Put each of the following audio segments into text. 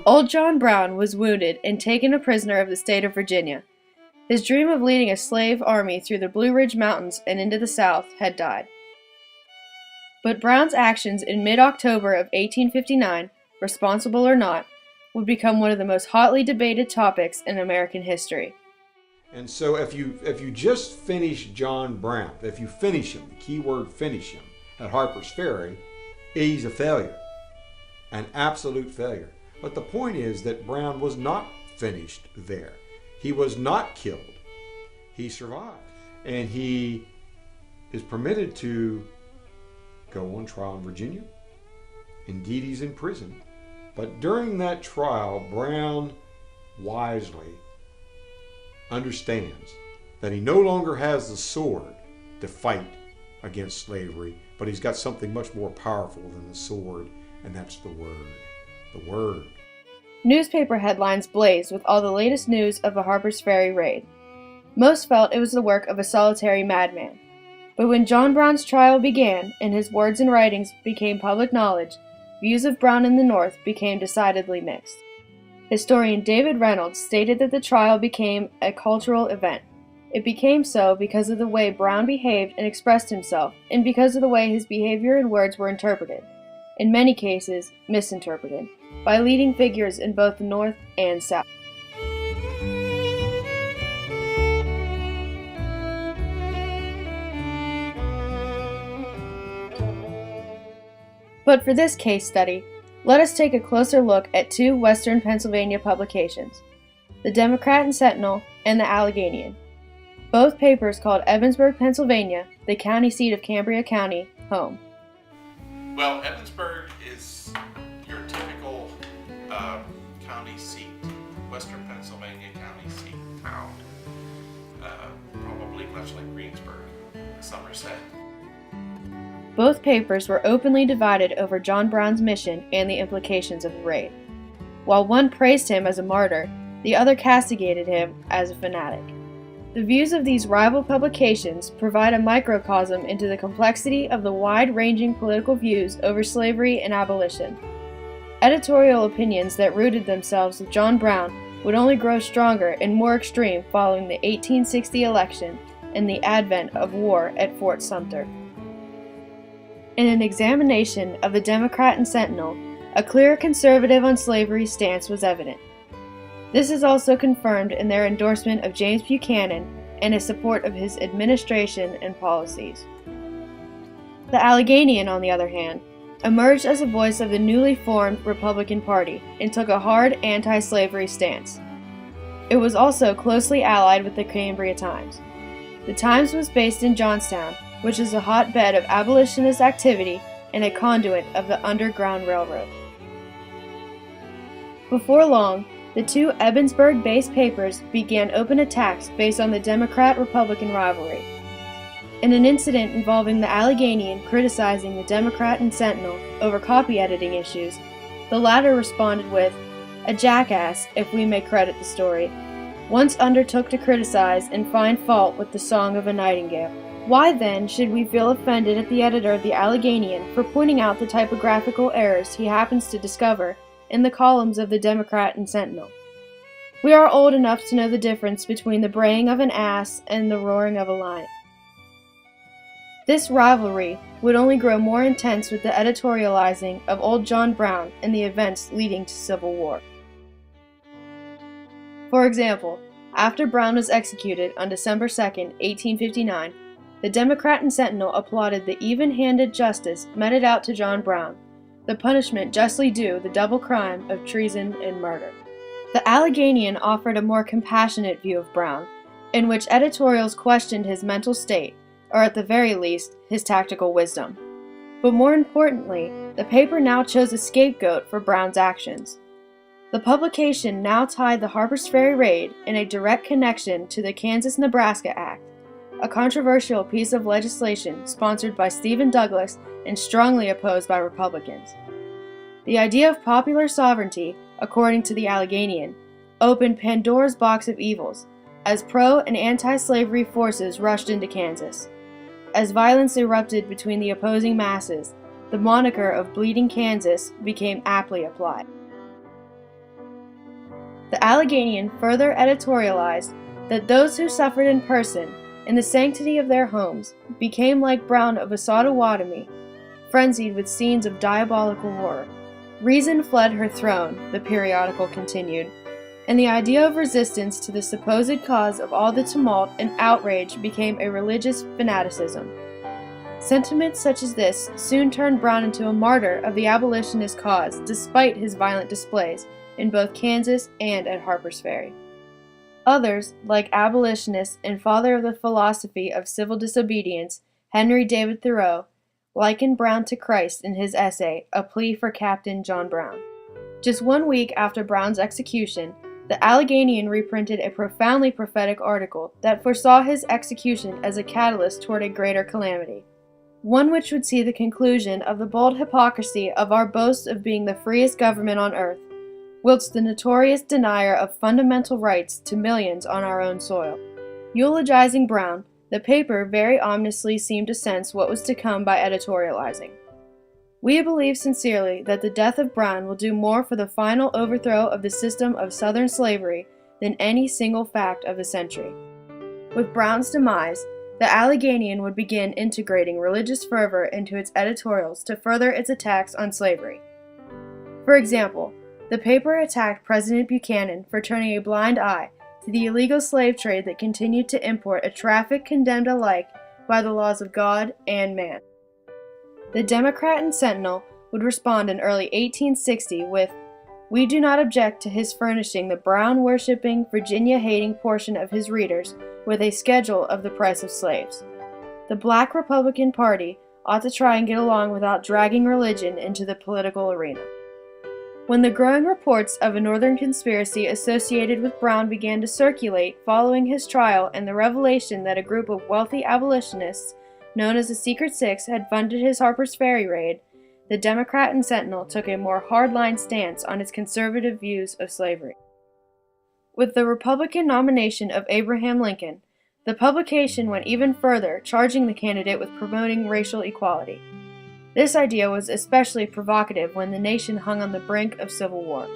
Old John Brown was wounded and taken a prisoner of the state of Virginia. His dream of leading a slave army through the Blue Ridge Mountains and into the South had died. But Brown's actions in mid-October of 1859, responsible or not, would become one of the most hotly debated topics in American history. And so if you just finish John Brown, if you finish him, the key word finish him, at Harper's Ferry, he's a failure, an absolute failure. But the point is that Brown was not finished there. He was not killed. He survived. And he is permitted to go on trial in Virginia. Indeed, he's in prison. But during that trial, Brown wisely understands that he no longer has the sword to fight against slavery, but he's got something much more powerful than the sword, and that's the word. The word. Newspaper headlines blazed with all the latest news of the Harper's Ferry raid. Most felt it was the work of a solitary madman. But when John Brown's trial began and his words and writings became public knowledge, views of Brown in the North became decidedly mixed. Historian David Reynolds stated that the trial became a cultural event. It became so because of the way Brown behaved and expressed himself, and because of the way his behavior and words were interpreted, in many cases misinterpreted, by leading figures in both the North and South. But for this case study, let us take a closer look at two Western Pennsylvania publications, the Democrat and Sentinel and the Alleghenian. Both papers called Ebensburg, Pennsylvania, the county seat of Cambria County, home. Well, Ebensburg is your typical county seat, Western Pennsylvania county seat town, probably much like Greensburg, Somerset. Both papers were openly divided over John Brown's mission and the implications of the raid. While one praised him as a martyr, the other castigated him as a fanatic. The views of these rival publications provide a microcosm into the complexity of the wide-ranging political views over slavery and abolition. Editorial opinions that rooted themselves with John Brown would only grow stronger and more extreme following the 1860 election and the advent of war at Fort Sumter. In an examination of the Democrat and Sentinel, a clear conservative on slavery stance was evident. This is also confirmed in their endorsement of James Buchanan and his support of his administration and policies. The Alleghenian, on the other hand, emerged as a voice of the newly formed Republican Party and took a hard anti-slavery stance. It was also closely allied with the Cambria Times. The Times was based in Johnstown, which is a hotbed of abolitionist activity and a conduit of the Underground Railroad. Before long, the two Ebensburg-based papers began open attacks based on the Democrat-Republican rivalry. In an incident involving the Alleghenian criticizing the Democrat and Sentinel over copy editing issues, the latter responded with, "A jackass, if we may credit the story, once undertook to criticize and find fault with the Song of a Nightingale. Why then should we feel offended at the editor of the Alleghenian for pointing out the typographical errors he happens to discover in the columns of the Democrat and Sentinel? We are old enough to know the difference between the braying of an ass and the roaring of a lion." This rivalry would only grow more intense with the editorializing of old John Brown and the events leading to Civil War. For example, after Brown was executed on December 2, 1859, the Democrat and Sentinel applauded the even-handed justice meted out to John Brown, the punishment justly due the double crime of treason and murder. The Alleghenian offered a more compassionate view of Brown, in which editorials questioned his mental state, or at the very least, his tactical wisdom. But more importantly, the paper now chose a scapegoat for Brown's actions. The publication now tied the Harper's Ferry raid in a direct connection to the Kansas-Nebraska Act, a controversial piece of legislation sponsored by Stephen Douglas and strongly opposed by Republicans. The idea of popular sovereignty, according to the Alleghenian, opened Pandora's box of evils, as pro- and anti-slavery forces rushed into Kansas. As violence erupted between the opposing masses, the moniker of Bleeding Kansas became aptly applied. The Alleghanian further editorialized that those who suffered in person, in the sanctity of their homes, became like Brown of Osawatomie, frenzied with scenes of diabolical horror. Reason fled her throne, the periodical continued, and the idea of resistance to the supposed cause of all the tumult and outrage became a religious fanaticism. Sentiments such as this soon turned Brown into a martyr of the abolitionist cause, despite his violent displays in both Kansas and at Harper's Ferry. Others, like abolitionist and father of the philosophy of civil disobedience, Henry David Thoreau, likened Brown to Christ in his essay, A Plea for Captain John Brown. Just 1 week after Brown's execution, the Alleghanian reprinted a profoundly prophetic article that foresaw his execution as a catalyst toward a greater calamity, one which would see the conclusion of the bold hypocrisy of our boast of being the freest government on earth, whilst the notorious denier of fundamental rights to millions on our own soil. Eulogizing Brown, the paper very ominously seemed to sense what was to come by editorializing. We believe sincerely that the death of Brown will do more for the final overthrow of the system of Southern slavery than any single fact of the century. With Brown's demise, the Alleghanian would begin integrating religious fervor into its editorials to further its attacks on slavery. For example, the paper attacked President Buchanan for turning a blind eye to the illegal slave trade that continued to import a traffic condemned alike by the laws of God and man. The Democrat and Sentinel would respond in early 1860 with, "We do not object to his furnishing the Brown-worshipping, Virginia-hating portion of his readers with a schedule of the price of slaves. The Black Republican Party ought to try and get along without dragging religion into the political arena." When the growing reports of a Northern conspiracy associated with Brown began to circulate following his trial and the revelation that a group of wealthy abolitionists known as the Secret Six had funded his Harper's Ferry raid, the Democrat and Sentinel took a more hardline stance on its conservative views of slavery. With the Republican nomination of Abraham Lincoln, the publication went even further, charging the candidate with promoting racial equality. This idea was especially provocative when the nation hung on the brink of civil war.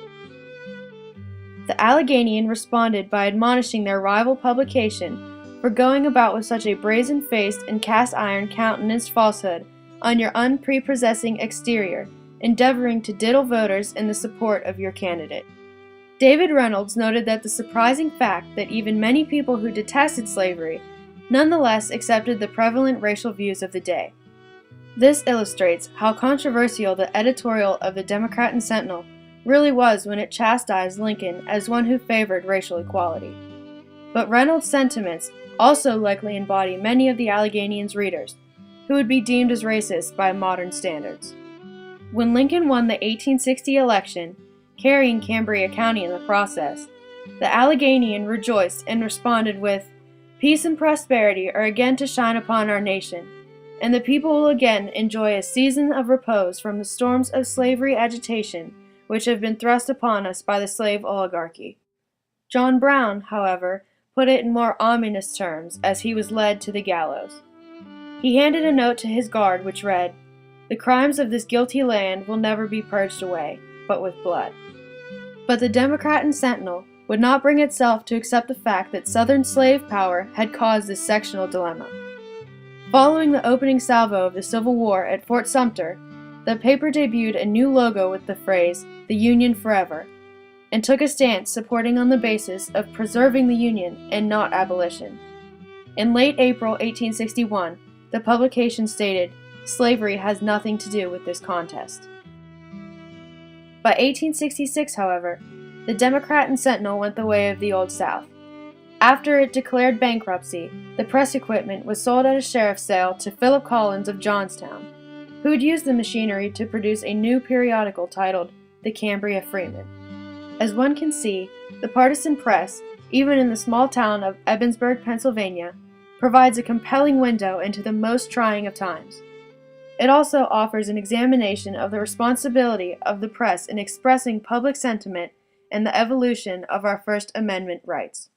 The Alleghanian responded by admonishing their rival publication for going about with such a brazen-faced and cast-iron countenanced falsehood on your unprepossessing exterior, endeavoring to diddle voters in the support of your candidate. David Reynolds noted that the surprising fact that even many people who detested slavery nonetheless accepted the prevalent racial views of the day. This illustrates how controversial the editorial of the Democrat and Sentinel really was when it chastised Lincoln as one who favored racial equality. But Reynolds' sentiments also likely embody many of the Alleghanian's readers, who would be deemed as racist by modern standards. When Lincoln won the 1860 election, carrying Cambria County in the process, the Alleghanian rejoiced and responded with, "Peace and prosperity are again to shine upon our nation, and the people will again enjoy a season of repose from the storms of slavery agitation which have been thrust upon us by the slave oligarchy." John Brown, however, put it in more ominous terms as he was led to the gallows. He handed a note to his guard which read, "The crimes of this guilty land will never be purged away, but with blood." But the Democrat and Sentinel would not bring itself to accept the fact that Southern slave power had caused this sectional dilemma. Following the opening salvo of the Civil War at Fort Sumter, the paper debuted a new logo with the phrase, "The Union Forever," and took a stance supporting on the basis of preserving the Union and not abolition. In late April 1861, the publication stated, "Slavery has nothing to do with this contest." By 1866, however, the Democrat and Sentinel went the way of the Old South. After it declared bankruptcy, the press equipment was sold at a sheriff's sale to Philip Collins of Johnstown, who had used the machinery to produce a new periodical titled The Cambria Freeman. As one can see, the partisan press, even in the small town of Ebensburg, Pennsylvania, provides a compelling window into the most trying of times. It also offers an examination of the responsibility of the press in expressing public sentiment in the evolution of our First Amendment rights.